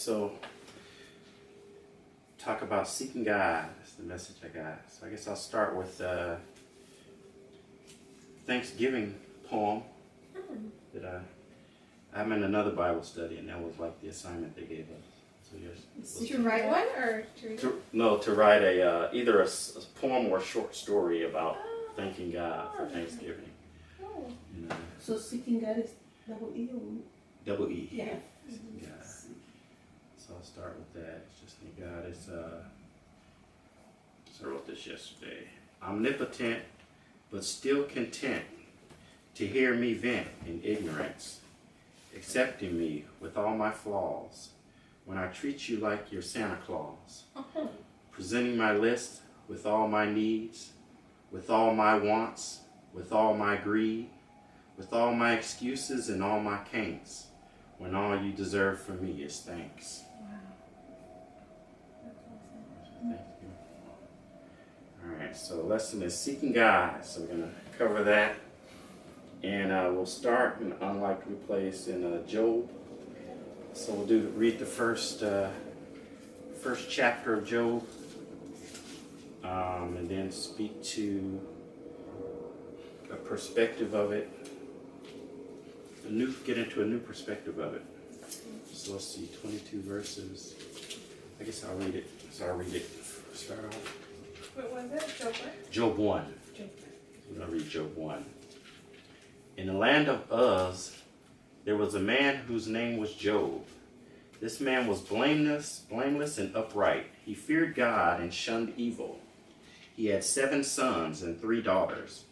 so talk about seeking God. That's the message I got. So I guess I'll start with Thanksgiving poem that I'm in another Bible study, and that was like the assignment they gave us. So Did you write one or to read? To write a either a poem or a short story about thanking God for Thanksgiving. Oh. You know, So seeking God is double E or? double E. Yeah. Seeking God. So I'll start with that. It's just thank God. It's so I wrote this yesterday. Omnipotent, but still content to hear me vent in ignorance, accepting me with all my flaws. When I treat you like your Santa Claus, presenting my list with all my needs, with all my wants, with all my greed, with all my excuses and all my kinks, when all you deserve from me is thanks. Thank you. All right, so lesson is seeking God. So we're going to cover that. And we'll start in an unlikely place in Job. So we'll read the first chapter of Job, and then speak to a perspective of it. Get into a new perspective of it. So let's see, 22 verses. I guess I'll read it. So I'll read it. Start off. What was it? Job what? Job 1. Job. I'm going to read Job 1. In the land of Uz, there was a man whose name was Job. This man was blameless and upright. He feared God and shunned evil. He had 7 sons and 3 daughters,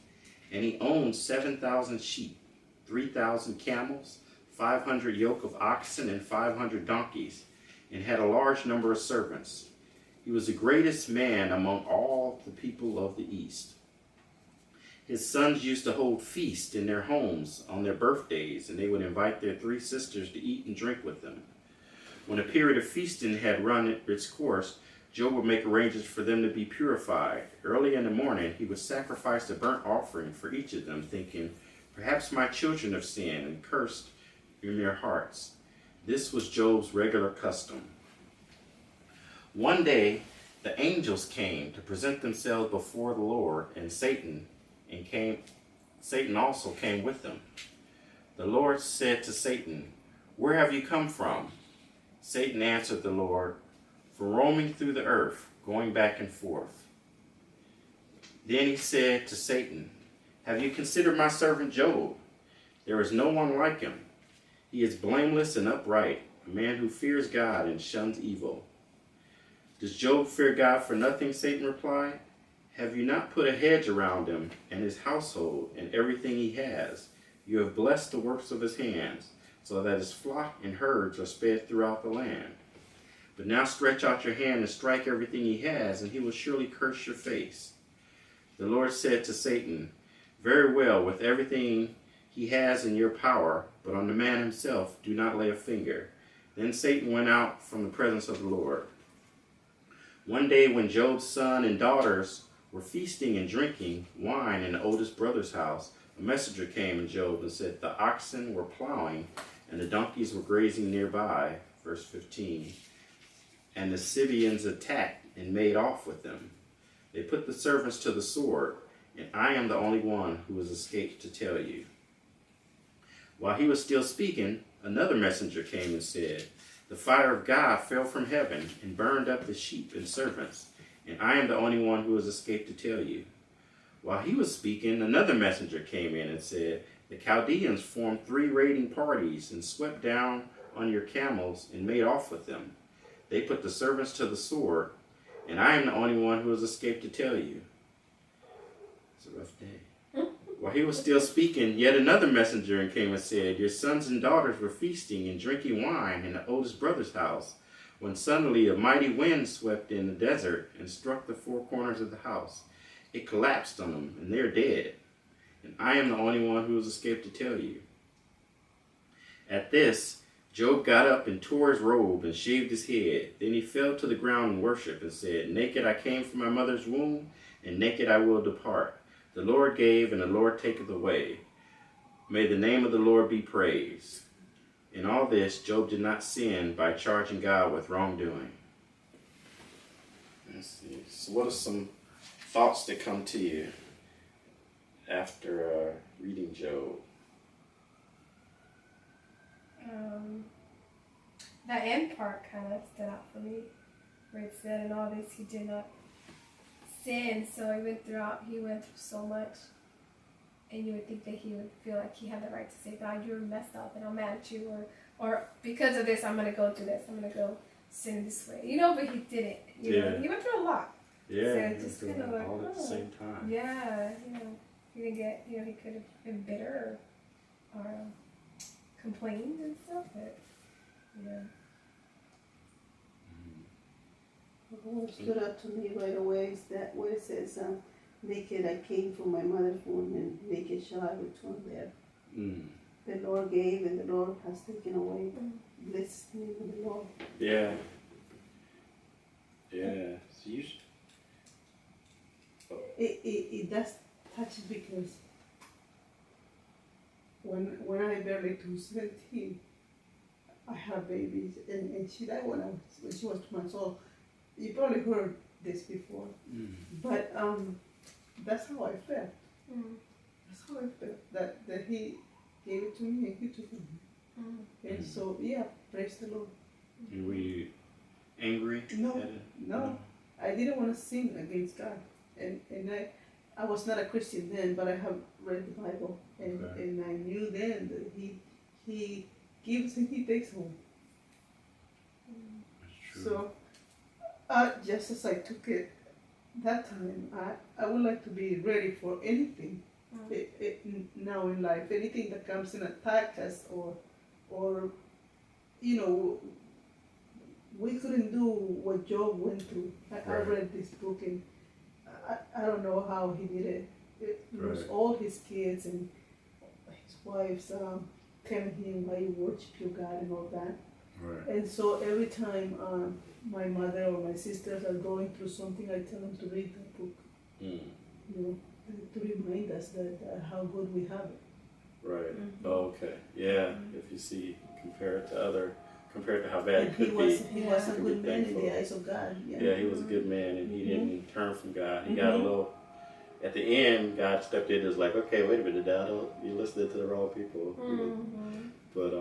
and he owned 7,000 sheep, 3,000 camels, 500 yoke of oxen, and 500 donkeys, and had a large number of servants. He was the greatest man among all the people of the East. His sons used to hold feasts in their homes on their birthdays, and they would invite their 3 sisters to eat and drink with them. When a period of feasting had run its course, Job would make arrangements for them to be purified. Early in the morning, he would sacrifice a burnt offering for each of them, thinking, perhaps my children have sinned and cursed in their hearts. This was Job's regular custom. One day, the angels came to present themselves before the Lord, and Satan also came with them. The Lord said to Satan, where have you come from? Satan answered the Lord, from roaming through the earth, going back and forth. Then he said to Satan, have you considered my servant Job? There is no one like him. He is blameless and upright, a man who fears God and shuns evil. Does Job fear God for nothing? Satan replied. Have you not put a hedge around him and his household and everything he has? You have blessed the works of his hands, so that his flock and herds are spread throughout the land. But now stretch out your hand and strike everything he has, and he will surely curse your face. The Lord said to Satan, very well, with everything he has in your power, but on the man himself do not lay a finger. Then Satan went out from the presence of the Lord. One day when Job's son and daughters were feasting and drinking wine in the oldest brother's house, a messenger came to Job and said, the oxen were plowing and the donkeys were grazing nearby. Verse 15. And the Scythians attacked and made off with them. They put the servants to the sword, and I am the only one who has escaped to tell you. While he was still speaking, another messenger came and said, the fire of God fell from heaven and burned up the sheep and servants, and I am the only one who has escaped to tell you. While he was speaking, another messenger came in and said, the Chaldeans formed 3 raiding parties and swept down on your camels and made off with them. They put the servants to the sword, and I am the only one who has escaped to tell you. It's a rough day. While he was still speaking, yet another messenger came and said, your sons and daughters were feasting and drinking wine in the oldest brother's house, when suddenly a mighty wind swept in the desert and struck the 4 corners of the house. It collapsed on them, and they are dead. And I am the only one who has escaped to tell you. At this, Job got up and tore his robe and shaved his head. Then he fell to the ground in worship and said, naked I came from my mother's womb, and naked I will depart. The Lord gave, and the Lord taketh away. May the name of the Lord be praised. In all this, Job did not sin by charging God with wrongdoing. Let's see. So what are some thoughts that come to you after reading Job? That end part kind of stood out for me, where it said, in all this he did not sin. So he went through so much, and you would think that he would feel like he had the right to say, God, you're messed up, and I'm mad at you, or because of this, I'm going to go through this. I'm going to go sin this way. But he didn't. You know? He went through a lot. Yeah, So he just went kind through of it like, all at the same time. Yeah, he didn't get, he could have been bitter or complained and stuff, but, What stood out to me right away is that where it says, naked I came from my mother's womb, and naked shall I return there. The Lord gave, and the Lord has taken away. Blessed the name of the Lord. Yeah. Yeah. So you It does touch because when I barely turned 17, I had babies, and she died when she was 2 months old. You probably heard this before, but that's how I felt. That's how I felt, that he gave it to me and he took it. And so, yeah, praise the Lord. And were you angry? No, I didn't want to sin against God, and I was not a Christian then, but I have read the Bible, and I knew then that he gives and he takes home. That's true. So, just as I took it that time, I would like to be ready for anything now in life, anything that comes and attack us, or we couldn't do what Job went through. I read this book, and I don't know how he did it. It was all his kids and his wives telling him why you worship your God and all that. Right. And so every time my mother or my sisters are going through something, I tell them to read that book. To remind us that how good we have it. Right. Oh, okay. Yeah. If you see, compared to how bad it could be. He was a good man in the eyes of God. Yeah, he was a good man, and he didn't turn from God. He got a little. At the end, God stepped in and was like, "Okay, wait a minute, Dad. You're listening to the wrong people." But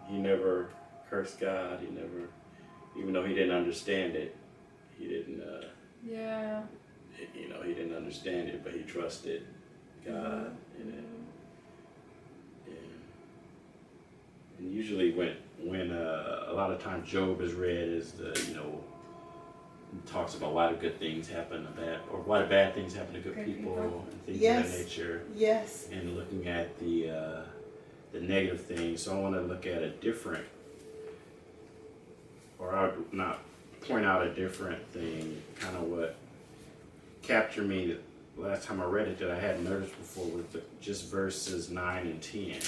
he never cursed God. He never, even though he didn't understand it, he didn't. He didn't understand it, but he trusted God in it. Yeah. And usually, when a lot of times Job is read as talks about why the good things happen to bad, or why the bad things happen to good people and things of that nature. Yes. And looking at the negative things. So I want to look at a different, or I would not point out a different thing, kind of what captured me the last time I read it that I hadn't noticed before, with just verses 9 and 10. It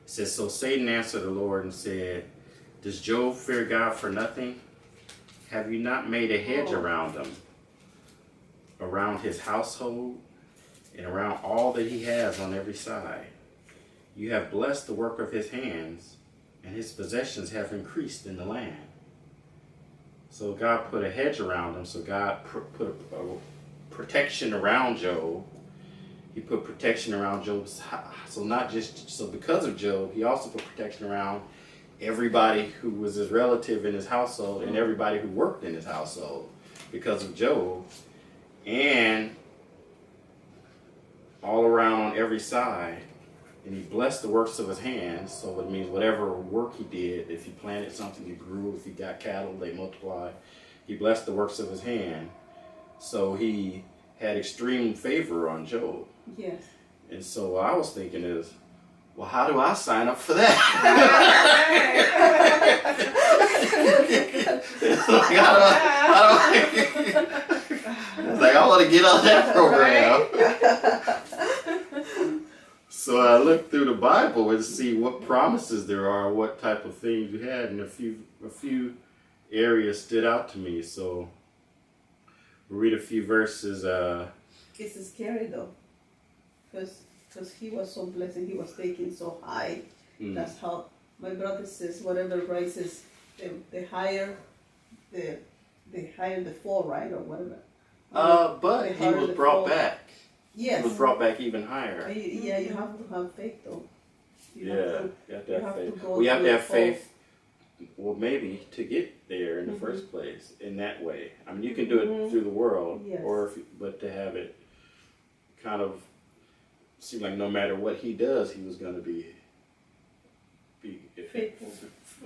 says, so Satan answered the Lord and said, does Job fear God for nothing? Have you not made a hedge around him, around his household, and around all that he has on every side? You have blessed the work of his hands, and his possessions have increased in the land. So God put a hedge around him. So God put a protection around Job. He put protection around Job's house. So because of Job, he also put protection around everybody who was his relative in his household and everybody who worked in his household because of Job, and all around on every side. And he blessed the works of his hands. So it means whatever work he did, if he planted something, it grew. If he got cattle, they multiplied. He blessed the works of his hand. So he had extreme favor on Job. Yes. And so what I was thinking is, well, how do I sign up for that? I want to get on that program. So I looked through the Bible and see what promises there are, what type of things you had, and a few areas stood out to me. So we'll read a few verses. It's scary though, because he was so blessed and he was taken so high, That's how my brother says. Whatever rises, the higher the higher the fall, right, or whatever. But he was brought back. Yes. He was brought back even higher. Yeah, you have to have faith, though. You have to have faith. To We have to have faith. Well, maybe to get there in the first place in that way. I mean, you can do it through the world, but to have it kind of seem like no matter what he does, he was going to be faithful,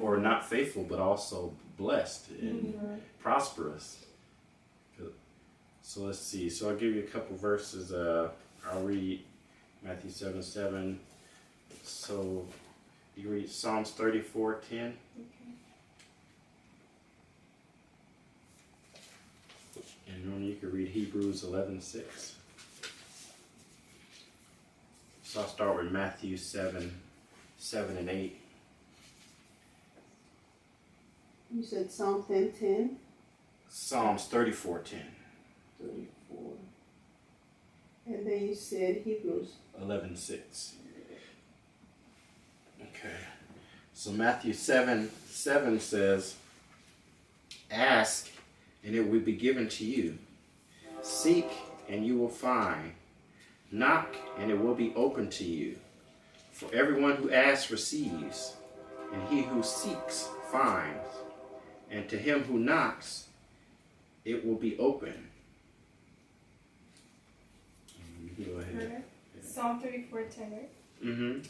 or not faithful, but also blessed and prosperous. So let's see. So I'll give you a couple verses. I'll read Matthew 7:7. So you read Psalms 34:10. And then you can read Hebrews 11:6. So I'll start with Matthew 7 and 8. You said Psalm 10:10? Psalms 34:10. 34. And then you said Hebrews 11:6. Okay. So Matthew 7:7 says, "Ask, and it will be given to you. Seek, and you will find. Knock, and it will be open to you. For everyone who asks receives, and he who seeks finds, and to him who knocks, it will be open." Go ahead. Psalm 34:10, right? Mm-hmm.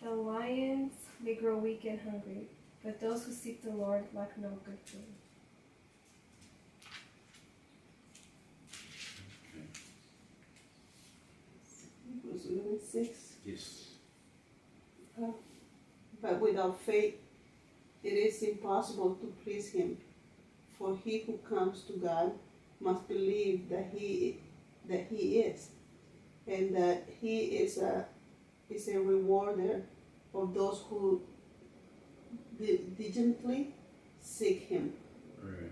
The lions may grow weak and hungry, but those who seek the Lord lack no good thing. Hebrews 11:6. Yes. But without faith, it is impossible to please Him. For he who comes to God must believe that He is, and that He is a rewarder of those who diligently seek Him. Right.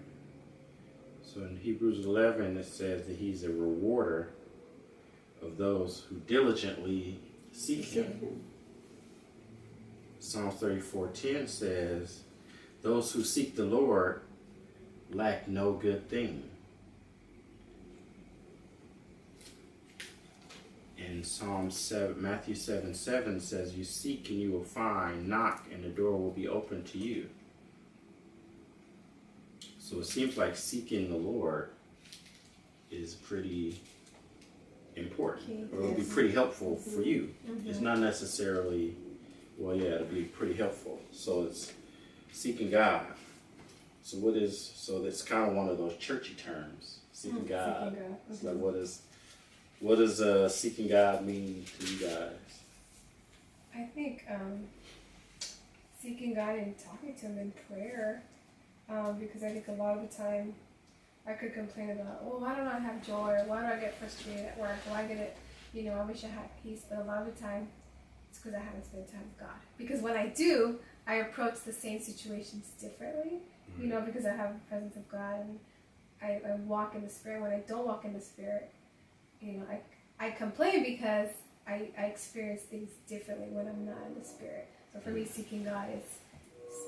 So in Hebrews 11, it says that He's a rewarder of those who diligently seek Him. Psalm 34:10 says, "Those who seek the Lord lack no good thing." And Matthew 7:7 says, "You seek and you will find, knock and the door will be open to you." So it seems like seeking the Lord is pretty important, or it'll be pretty helpful for you. It's not necessarily, well, yeah, it'll be pretty helpful. So it's seeking God. So that's kind of one of those churchy terms, seeking God. It's like, what does seeking God mean to you guys? I think seeking God and talking to Him in prayer, because I think a lot of the time I could complain about, why don't I have joy, or why do I get frustrated at work, why get it, I wish I had peace, but a lot of the time it's because I haven't spent time with God. Because when I do, I approach the same situations differently, because I have the presence of God and I walk in the Spirit. When I don't walk in the Spirit, I complain because I experience things differently when I'm not in the Spirit. So for me, seeking God is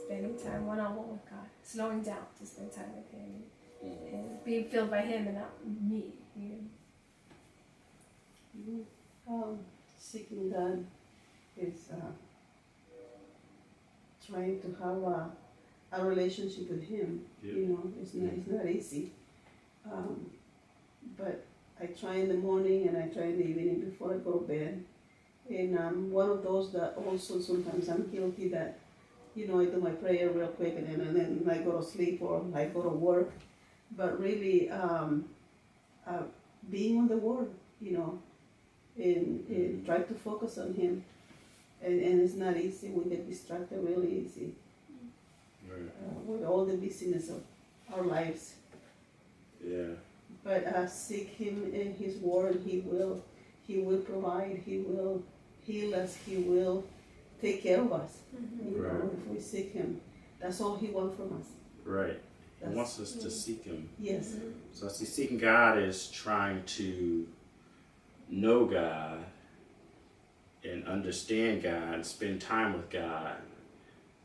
spending time one-on-one with God, slowing down to spend time with Him, and being filled by Him and not me. Seeking God is trying to have a relationship with Him. It's not easy. But I try in the morning and I try in the evening before I go to bed. And I'm one of those that also sometimes I'm guilty that, I do my prayer real quick and then I go to sleep or I go to work. But really, being on the Word, and try to focus on Him. And it's not easy. We get distracted really easy. Right. With all the busyness of our lives. Yeah. But seek Him in His Word. He will provide. He will heal us. He will take care of us. Right. If we seek Him, that's all He wants from us. Right. He wants us to seek Him. Yes. So I see seeking God is trying to know God and understand God and spend time with God,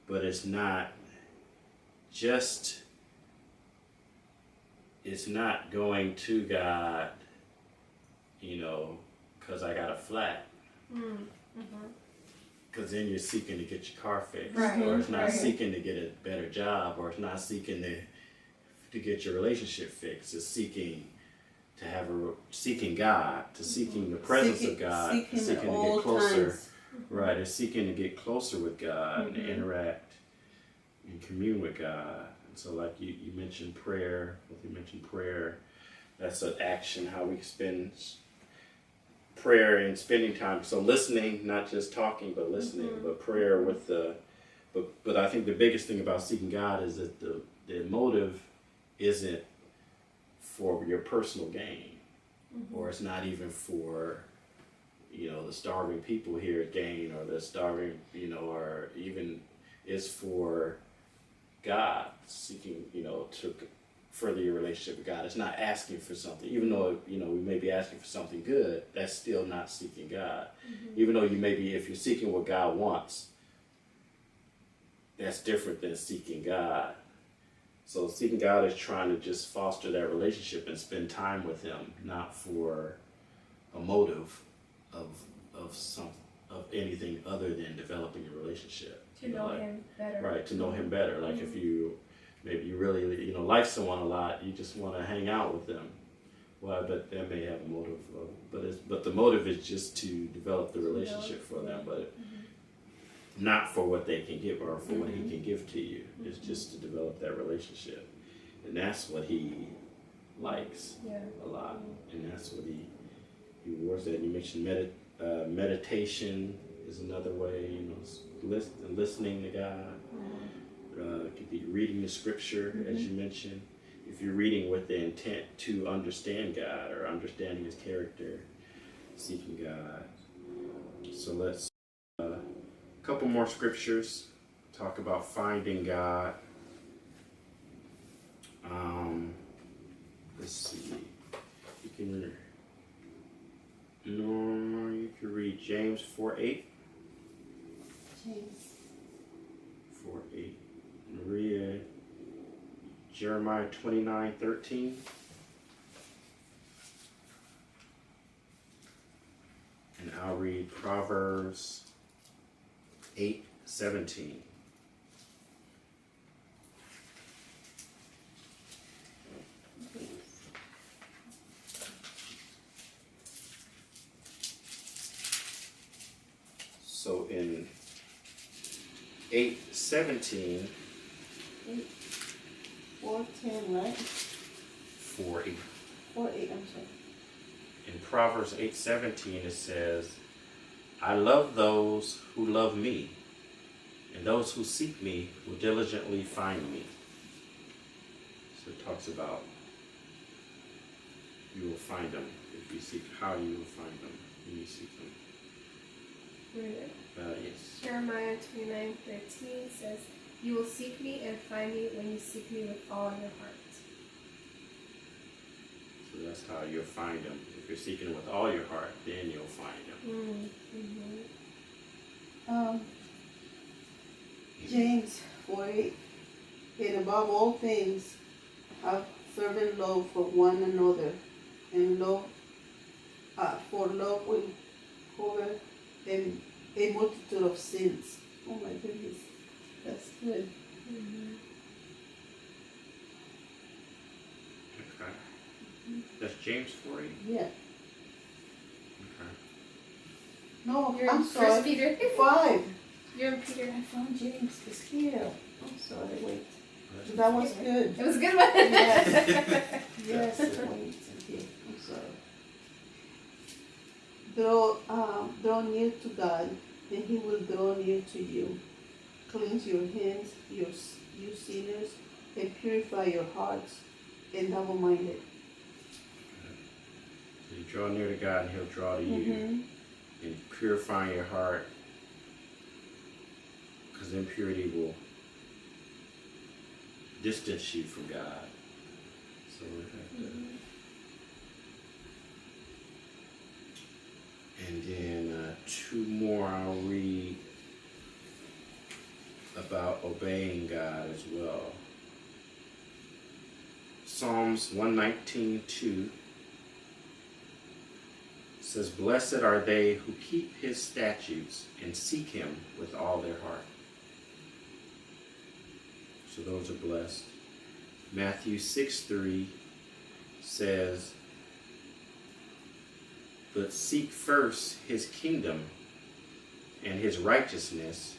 but it's not going to God, because I got a flat. Because then you're seeking to get your car fixed, Right. or it's not Right. seeking to get a better job, or it's not seeking to get your relationship fixed. It's seeking God, to seeking the presence of God, seeking seeking at to all get closer. times. Right, it's seeking to get closer with God and interact and commune with God. And so, like you mentioned prayer. That's an action. How we spend prayer and spending time. So listening, not just talking, but listening. But prayer with But I think the biggest thing about seeking God is that the motive isn't for your personal gain, or it's not even for the starving people here at Gain, or the starving, or even it's for God, seeking, to further your relationship with God. It's not asking for something, even though, we may be asking for something good, that's still not seeking God. Even though if you're seeking what God wants, that's different than seeking God. So seeking God is trying to just foster that relationship and spend time with Him, not for a motive of anything other than developing a relationship. To know Him better. Right, to know Him better. Like if you really like someone a lot, you just want to hang out with them. Well, but that may have a motive, but the motive is just to develop the relationship for them, but not for what they can give or for what He can give to you. It's just to develop that relationship, and that's what He likes a lot, and that's what He rewards. That you mentioned meditation is another way. Listening to God. It could be reading the Scripture, as you mentioned. If you're reading with the intent to understand God or understanding His character, seeking God. So let's a couple more scriptures talk about finding God. Let's see. You can read James 4:8. James. 4:8. Maria, Jeremiah 29:13. And I'll read Proverbs 8:17. So in 8:17, 4:10, right? 4:8. 4:8, I'm sorry. In Proverbs 8:17 it says, I love those who love me, and those who seek me will diligently find me. So it talks about you will find them if you seek, how you will find them when you seek them. Really? Yes. Jeremiah 29:13 says, you will seek me and find me when you seek me with all your heart. So that's how you'll find them. If you're seeking with all your heart, then you'll find them. James 4:8. And above all things, have fervent love for one another, and for love will cover a multitude of sins. Oh my goodness, that's good. Okay. That's James 4:8? Yeah. Okay. No, You're I'm in sorry. 1 Peter. 5. You're in Peter. I found James. It's here. I'm sorry. Wait. That's That was good. It was a good one. Yes. Yes. Wait. Okay. I'm sorry. Draw near to God, and He will draw near to you. Cleanse your hands, you sinners, and purify your hearts, and double-minded. So you draw near to God and He'll draw to you. And purifying your heart, because impurity will distance you from God. So we have to. And then two more I'll read about obeying God as well. Psalms 119:2 says, "Blessed are they who keep his statutes and seek him with all their heart." So those are blessed. Matthew 6:3 says, "But seek first his kingdom and his righteousness,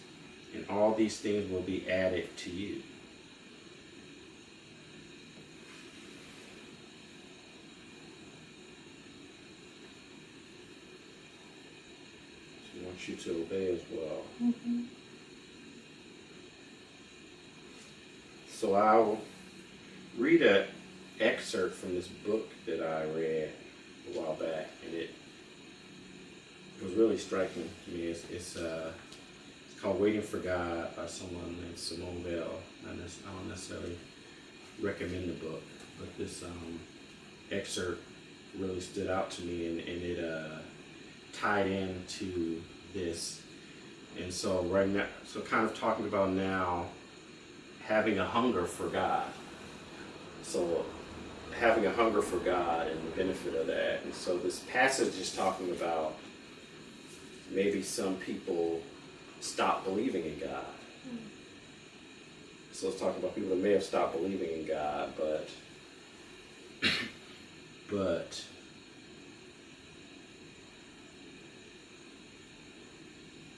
and all these things will be added to you." So I want you to obey as well. Mm-hmm. So I'll read an excerpt from this book that I read a while back, and it was really striking to me. It's called "Waiting for God" by someone named Simone Bell. I don't necessarily recommend the book, but this excerpt really stood out to me, and it tied into this. And so right now, so kind of talking about now having a hunger for God. So having a hunger for God and the benefit of that. And so this passage is talking about maybe some people stop believing in God. So it's talking about people that may have stopped believing in God, but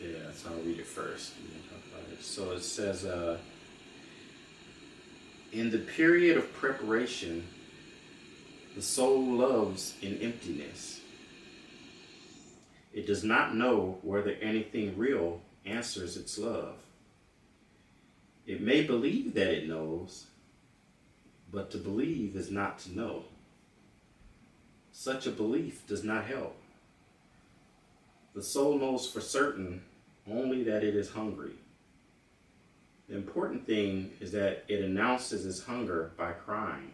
yeah, so I'll read it first and then talk about it. So it says, "In the period of preparation, the soul loves in emptiness. It does not know whether anything real answers its love. It may believe that it knows, but to believe is not to know. Such a belief does not help. The soul knows for certain only that it is hungry. The important thing is that it announces its hunger by crying.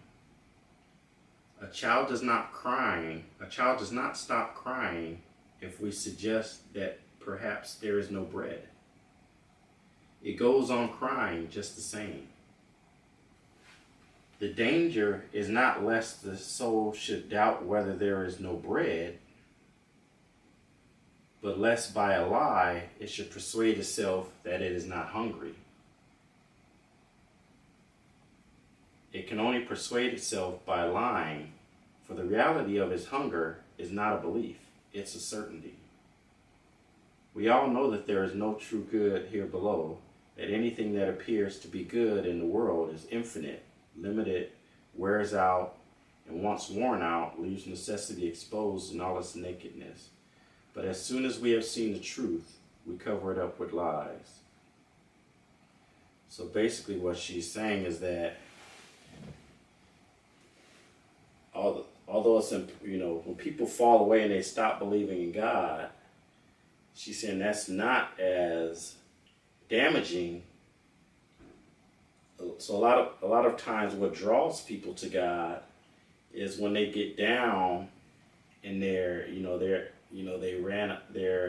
A child does not stop crying if we suggest that perhaps there is no bread. It goes on crying just the same. The danger is not lest the soul should doubt whether there is no bread, but lest by a lie it should persuade itself that it is not hungry. It can only persuade itself by lying, for the reality of its hunger is not a belief, it's a certainty. We all know that there is no true good here below, that anything that appears to be good in the world is infinite, limited, wears out, and once worn out, leaves necessity exposed in all its nakedness. But as soon as we have seen the truth, we cover it up with lies." So basically what she's saying is that although it's, when people fall away and they stop believing in God, she's saying that's not as damaging. So a lot of times what draws people to God is when they get down and they're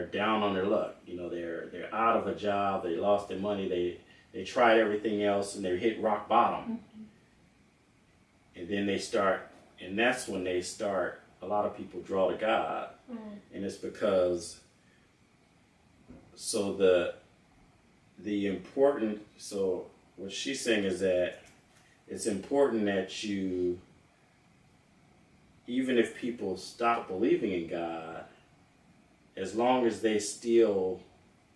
down on their luck. They're out of a job, they lost their money, they tried everything else and they hit rock bottom. Mm-hmm. And then that's when they start, a lot of people draw to God. Mm-hmm. And it's because, so what she's saying is that it's important that you, even if people stop believing in God, as long as they still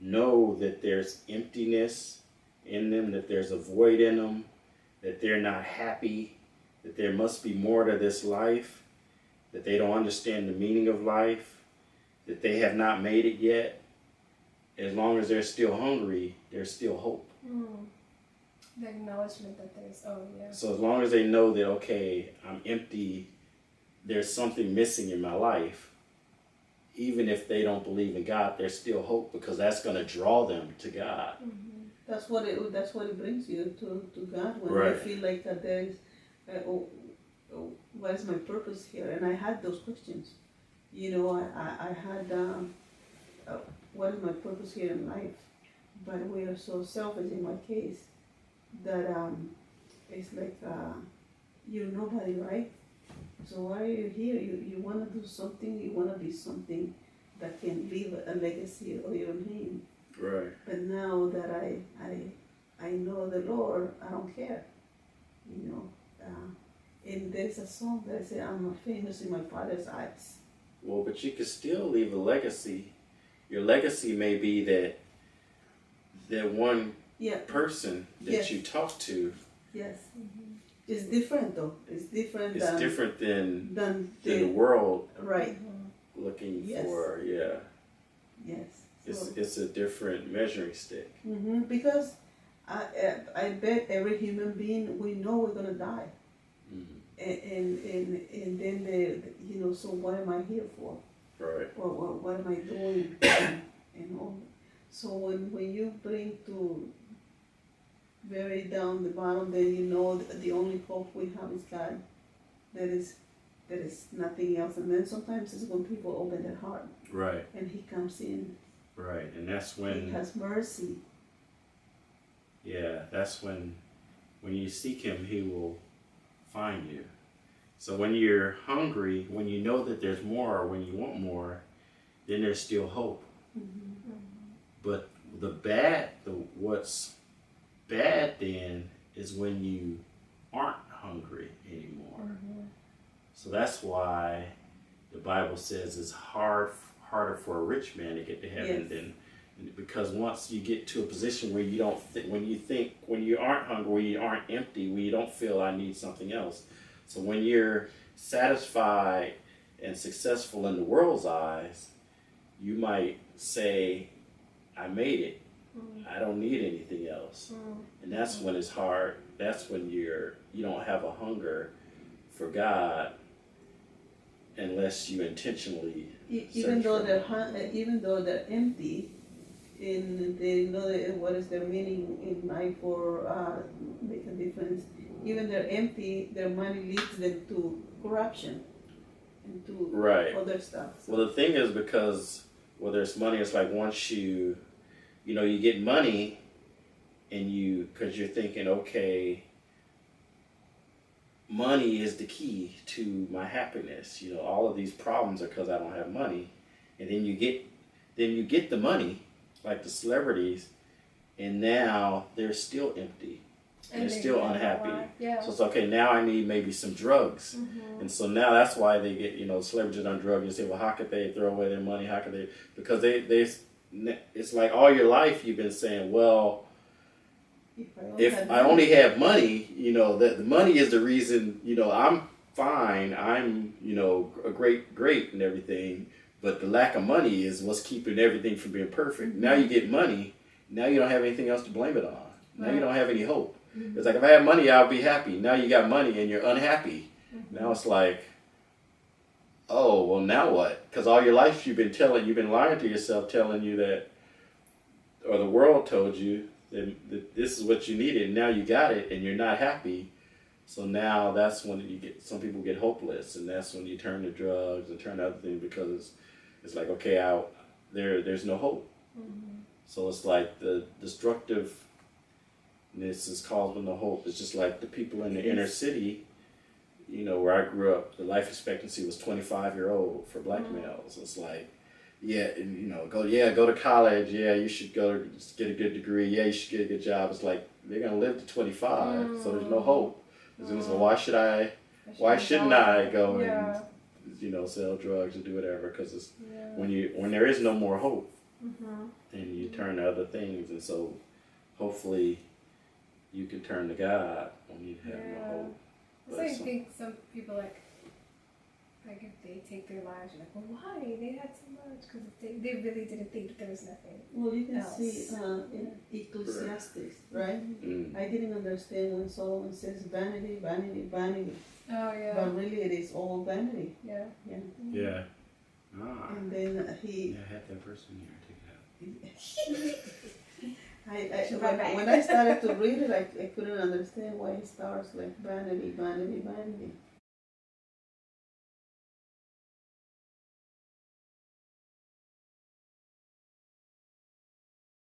know that there's emptiness in them, that there's a void in them, that they're not happy, that there must be more to this life, that they don't understand the meaning of life, that they have not made it yet, as long as they're still hungry, there's still hope. Mm. The acknowledgement that there's, So as long as they know that, okay, I'm empty, there's something missing in my life, even if they don't believe in God, there's still hope, because that's going to draw them to God. Mm-hmm. That's what it brings you to God, when right. you feel like that there is, what is my purpose here? And I had those questions. I had what is my purpose here in life? But we are so selfish in my case that it's like you're nobody, right? So why are you here? You want to do something. You want to be something that can leave a legacy of your name. Right. But now that I know the Lord, I don't care. You know. And there's a song that I say, I'm famous in my Father's eyes. Well, but you can still leave a legacy. Your legacy may be that one person that you talk to. Yes. It's different though. It's different. It's different than the the world right. looking Yes. for. Yeah. Yes. So, It's a different measuring stick. because I bet every human being, we know we're gonna die. And then so what am I here for? Right. What am I doing? and all. So when you bring to very down the bottom, then you know that the only hope we have is God. That is nothing else. And then sometimes it's when people open their heart. Right. And He comes in. Right. And that's when He has mercy. Yeah, that's when you seek Him, He will find you. So when you're hungry, when you know that there's more, or when you want more, then there's still hope. But what's bad then is when you aren't hungry anymore. So that's why the Bible says it's harder for a rich man to get to heaven than, because once you get to a position where you don't when you aren't hungry, when you aren't empty, when you don't feel I need something else. So when you're satisfied and successful in the world's eyes, you might say, I made it. I don't need anything else. And that's when it's hard. That's when you don't have a hunger for God unless you intentionally even though they're empty, and they know what is their meaning in life or make a difference. Even they're empty, their money leads them to corruption and to other stuff. So. Well, the thing is, because whether it's money, it's like once you get money, and because you're thinking, okay, money is the key to my happiness. All of these problems are because I don't have money, and then you get the money, like the celebrities, and now they're still empty. And they're still unhappy. So it's okay, now I need maybe some drugs. And so now that's why they get, celebrities on drugs. You say, well, how could they throw away their money? How could they? Because it's like all your life you've been saying, well, if I only have money, that the money is the reason, I'm fine. I'm, a great and everything. But the lack of money is what's keeping everything from being perfect. Now you get money. Now you don't have anything else to blame it on. Now you don't have any hope. It's like, if I had money, I'll be happy. Now you got money and you're unhappy. Now it's like, oh, well, now what? Because all your life you've been lying to yourself, telling you that, or the world told you that this is what you needed, and now you got it, and you're not happy. So now that's when some people get hopeless, and that's when you turn to drugs and turn to other things, because it's like, okay, there's no hope. So it's like the destructiveness is causing the hope. It's just like the people in the inner city, where I grew up, the life expectancy was 25-year-old for black males. It's like, go to college. Yeah, you should go get a good degree. Yeah, you should get a good job. It's like they're gonna live to 25, so there's no hope. So why shouldn't I go and sell drugs or do whatever? Because it's when there is no more hope, then you turn to other things, and so hopefully you can turn to God when you have no hope. So I think some people like if they take their lives, you're like, well, why? They had so much, because they really didn't think that there was nothing. Well, you can else. see in Ecclesiastes, right? I didn't understand when Solomon says vanity, vanity, vanity. Oh, yeah. But really it is all vanity. Yeah. Yeah. Ah. And then he... I had that verse in here. Take it out. When I started to read it, I couldn't understand why it starts like vanity, vanity, vanity.